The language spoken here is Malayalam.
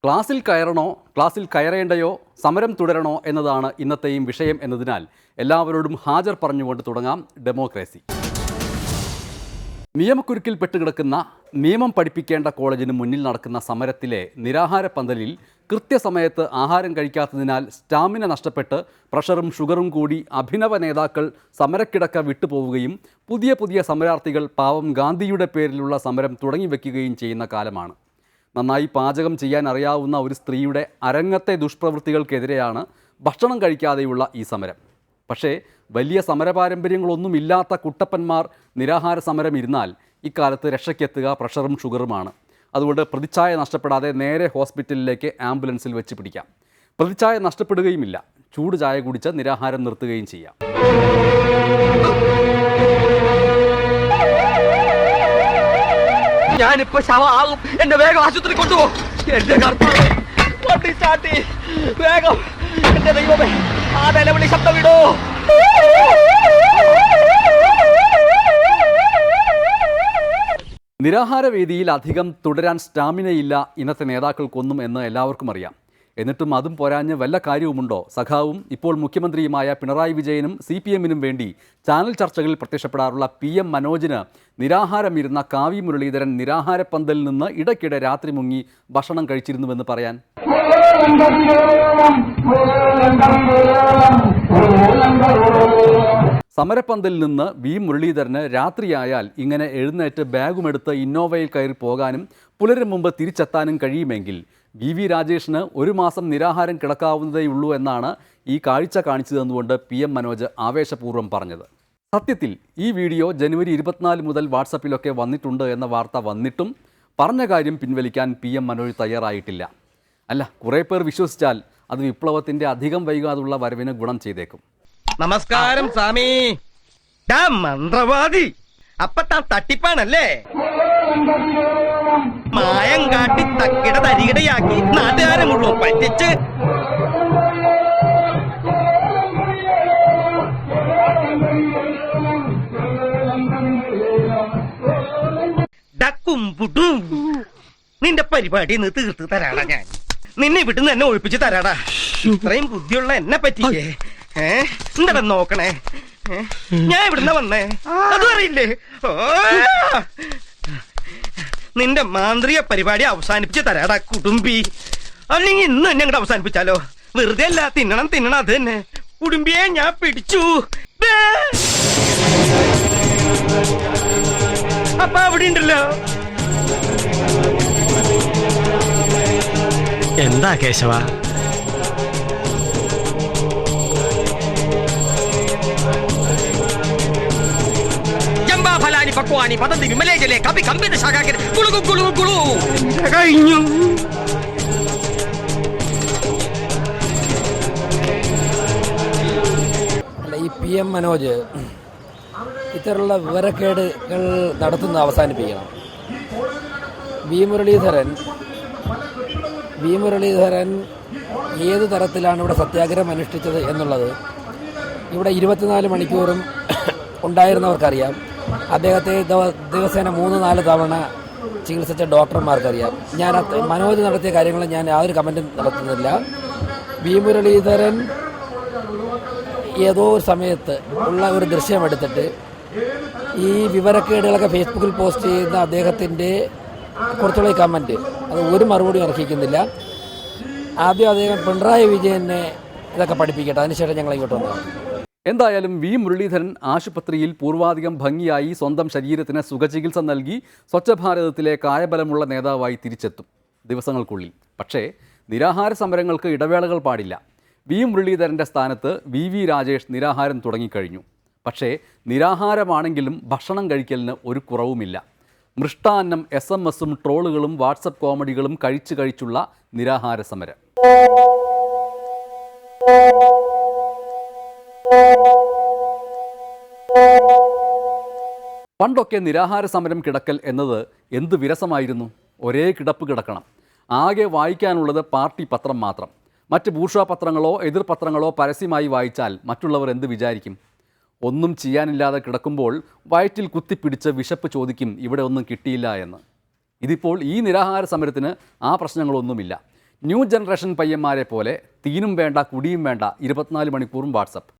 ക്ലാസ്സിൽ കയറണോ ക്ലാസ്സിൽ കയറേണ്ടയോ സമരം തുടരണോ എന്നതാണ് ഇന്നത്തെയും വിഷയം എന്നതിനാൽ എല്ലാവരോടും ഹാജർ പറഞ്ഞുകൊണ്ട് തുടങ്ങാം ഡെമോക്രസി. നിയമക്കുരുക്കിൽ പെട്ടുകിടക്കുന്ന നിയമം പഠിപ്പിക്കേണ്ട കോളേജിന് മുന്നിൽ നടക്കുന്ന സമരത്തിലെ നിരാഹാര പന്തലിൽ കൃത്യസമയത്ത് ആഹാരം കഴിക്കാത്തതിനാൽ സ്റ്റാമിന നഷ്ടപ്പെട്ട് പ്രഷറും ഷുഗറും കൂടി അഭിനവ നേതാക്കൾ സമരക്കിടക്ക വിട്ടുപോവുകയും പുതിയ സമരാർത്ഥികൾ പാവം ഗാന്ധിയുടെ പേരിലുള്ള സമരം തുടങ്ങിവെക്കുകയും ചെയ്യുന്ന കാലമാണ്. നന്നായി പാചകം ചെയ്യാൻ അറിയാവുന്ന ഒരു സ്ത്രീയുടെ അരങ്ങത്തെ ദുഷ്പ്രവൃത്തികൾക്കെതിരെയാണ് ഭക്ഷണം കഴിക്കാതെയുള്ള ഈ സമരം. പക്ഷേ വലിയ സമരപാരമ്പര്യങ്ങളൊന്നുമില്ലാത്ത കുട്ടപ്പന്മാർ നിരാഹാര സമരം ഇരുന്നാൽ ഇക്കാലത്ത് രക്ഷയ്ക്കെത്തുക പ്രഷറും ഷുഗറുമാണ്. അതുകൊണ്ട് പ്രതിച്ഛായ നഷ്ടപ്പെടാതെ നേരെ ഹോസ്പിറ്റലിലേക്ക് ആംബുലൻസിൽ വെച്ച് പിടിക്കാം. പ്രതിച്ഛായ നഷ്ടപ്പെടുകയുമില്ല. ചൂട് ചായ കുടിച്ച് നിരാഹാരം നിർത്തുകയും ചെയ്യാം. ഞാനിപ്പോ ശവമാകും. എന്നെ വേഗം ആശുപത്രി കൊണ്ടുപോകും. എന്റെ കർത്താവേ, വണ്ടി ചാട്ടി വേഗം. എന്റെ ദൈവമേ, ആ നിലവിളി ശബ്ദം വിടോ. നിരാഹാരവേദിയിൽ അധികം തുടരാൻ സ്റ്റാമിനയില്ല ഇന്നത്തെ നേതാക്കൾക്കൊന്നും എന്ന് എല്ലാവർക്കും അറിയാം. എന്നിട്ടും അതും പോരാഞ്ഞ് വല്ല കാര്യവുമുണ്ടോ? സഖാവും ഇപ്പോൾ മുഖ്യമന്ത്രിയുമായ പിണറായി വിജയനും CPMനും വേണ്ടി ചാനൽ ചർച്ചകളിൽ പ്രത്യക്ഷപ്പെടാറുള്ള PM മനോജിന് നിരാഹാരമിരുന്ന കാവ്യ മുരളീധരൻ നിരാഹാരപ്പന്തലിൽ നിന്ന് ഇടയ്ക്കിടെ രാത്രി മുങ്ങി ഭക്ഷണം കഴിച്ചിരുന്നുവെന്ന് പറയാൻ? സമരപ്പന്തലിൽ നിന്ന് മുരളീധരന് രാത്രിയായാൽ ഇങ്ങനെ എഴുന്നേറ്റ് ബാഗുമെടുത്ത് ഇന്നോവയിൽ കയറി പോകാനും പുലരും മുമ്പ് തിരിച്ചെത്താനും കഴിയുമെങ്കിൽ VV രാജേഷിന് ഒരു മാസം നിരാഹാരം കിടക്കാവുന്നതേയുള്ളൂ എന്നാണ് ഈ കാഴ്ച കാണിച്ചതെന്നുകൊണ്ട് PM മനോജ് ആവേശപൂർവ്വം പറഞ്ഞത്. സത്യത്തിൽ ഈ വീഡിയോ ജനുവരി 24 മുതൽ വാട്സപ്പിലൊക്കെ വന്നിട്ടുണ്ട് എന്ന വാർത്ത വന്നിട്ടും പറഞ്ഞ കാര്യം പിൻവലിക്കാൻ PM മനോജ് തയ്യാറായിട്ടില്ല. അല്ല, കുറേ പേർ വിശ്വസിച്ചാൽ അത് വിപ്ലവത്തിൻ്റെ അധികം വൈകാതുള്ള വരവിന് ഗുണം ചെയ്തേക്കും. നമസ്കാരം സ്വാമി. മന്ത്രവാദി അപ്പൊ താൻ തട്ടിപ്പാണല്ലേ? മായം കാട്ടി തക്കിട തരികിടയാക്കി നാട്ടുകാരെ മുഴുവൻ പറ്റിച്ച് ഡക്കും പുട്ടും. നിന്റെ പരിപാടി നിന്ന് തീർത്ത് തരാടാ ഞാൻ. നിന്നെ വിട്ടുന്ന് എന്നെ ഒഴിപ്പിച്ച് തരാടാ. ഇത്രയും ബുദ്ധിയുള്ള എന്നെ പറ്റിയേ. എന്താ നോക്കണേ? ഞാൻ ഇവിടുന്ന് വന്നേ, അതും അറിയില്ലേ? നിന്റെ മാന്ത്രിക പരിപാടി അവസാനിപ്പിച്ച് തരാടാ കുടുംബി. അല്ലെങ്കിൽ ഇന്ന് തന്നെ അങ്ങോട്ട് അവസാനിപ്പിച്ചാലോ? വെറുതെ അല്ല, തിന്നണം അത് തന്നെ. കുടുംബിയെ ഞാൻ പിടിച്ചു. അപ്പൊ അവിടെ ഉണ്ടല്ലോ. എന്താ കേശവ? പക്വാനി പദന്തി വിമലേജലെ കവി കമ്പിത ശാഖാകൻ കുളുകു കുളുകു കുളു കഴിഞ്ഞു. അല്ല, ഈ PM മനോജ് ഇത്തരമുള്ള വിവരക്കേടുകൾ നടത്തുന്നത് അവസാനിപ്പിക്കണം. വി മുരളീധരൻ ഏത് തരത്തിലാണ് ഇവിടെ സത്യാഗ്രഹം അനുഷ്ഠിച്ചത് എന്നുള്ളത് ഇവിടെ 24 മണിക്കൂറും ഉണ്ടായിരുന്നവർക്കറിയാം. അദ്ദേഹത്തെ ദിവസേന 3-4 തവണ ചികിത്സിച്ച ഡോക്ടർമാർക്കറിയാം. ഞാൻ മനോജ് നടത്തിയ കാര്യങ്ങൾ ഞാൻ യാതൊരു കമൻറ്റും നടത്തുന്നില്ല. വി മുരളീധരൻ ഏതോ സമയത്ത് ഉള്ള ഒരു ദൃശ്യം എടുത്തിട്ട് ഈ വിവരക്കേടുകളൊക്കെ ഫേസ്ബുക്കിൽ പോസ്റ്റ് ചെയ്യുന്ന അദ്ദേഹത്തിൻ്റെ കുറച്ചുള്ള കമൻറ്റ് അത് ഒരു മറുപടി അർഹിക്കുന്നില്ല. ആദ്യം അദ്ദേഹം പിണറായി വിജയനെ ഇതൊക്കെ പഠിപ്പിക്കട്ടെ, അതിനുശേഷം ഞങ്ങൾ ഇങ്ങോട്ട് വന്നത്. എന്തായാലും വി മുരളീധരൻ ആശുപത്രിയിൽ പൂർവാധികം ഭംഗിയായി സ്വന്തം ശരീരത്തിന് സുഖചികിത്സ നൽകി സ്വച്ഛ ഭാരതത്തിലെ കായബലമുള്ള നേതാവായി തിരിച്ചെത്തും ദിവസങ്ങൾക്കുള്ളിൽ. പക്ഷേ നിരാഹാര സമരങ്ങൾക്ക് ഇടവേളകൾ പാടില്ല. വി മുരളീധരൻ്റെ സ്ഥാനത്ത് VV രാജേഷ് നിരാഹാരം തുടങ്ങിക്കഴിഞ്ഞു. പക്ഷേ നിരാഹാരമാണെങ്കിലും ഭക്ഷണം കഴിക്കലിന് ഒരു കുറവുമില്ല. മൃഷ്ടാന്നം, SMS-ഉം ട്രോളുകളും വാട്സപ്പ് കോമഡികളും കഴിച്ചുള്ള നിരാഹാര സമരം. പണ്ടൊക്കെ നിരാഹാര സമരം കിടക്കൽ എന്നത് എന്ത് വിരസമായിരുന്നു. ഒരേ കിടപ്പ് കിടക്കണം. ആകെ വായിക്കാനുള്ളത് പാർട്ടി പത്രം മാത്രം. മറ്റ് ബൂർഷ്വാ പത്രങ്ങളോ എതിർപത്രങ്ങളോ പരസ്യമായി വായിച്ചാൽ മറ്റുള്ളവർ എന്ത് വിചാരിക്കും? ഒന്നും ചെയ്യാനില്ലാതെ കിടക്കുമ്പോൾ വയറ്റിൽ കുത്തിപ്പിടിച്ച് വിശപ്പ് ചോദിക്കും ഇവിടെ ഒന്നും കിട്ടിയില്ല എന്ന്. ഇതിപ്പോൾ ഈ നിരാഹാര സമരത്തിന് ആ പ്രശ്നങ്ങളൊന്നുമില്ല. ന്യൂ ജനറേഷൻ പയ്യന്മാരെ പോലെ തീനും വേണ്ട കുടിയും വേണ്ട 24 മണിക്കൂറും വാട്സപ്പ്.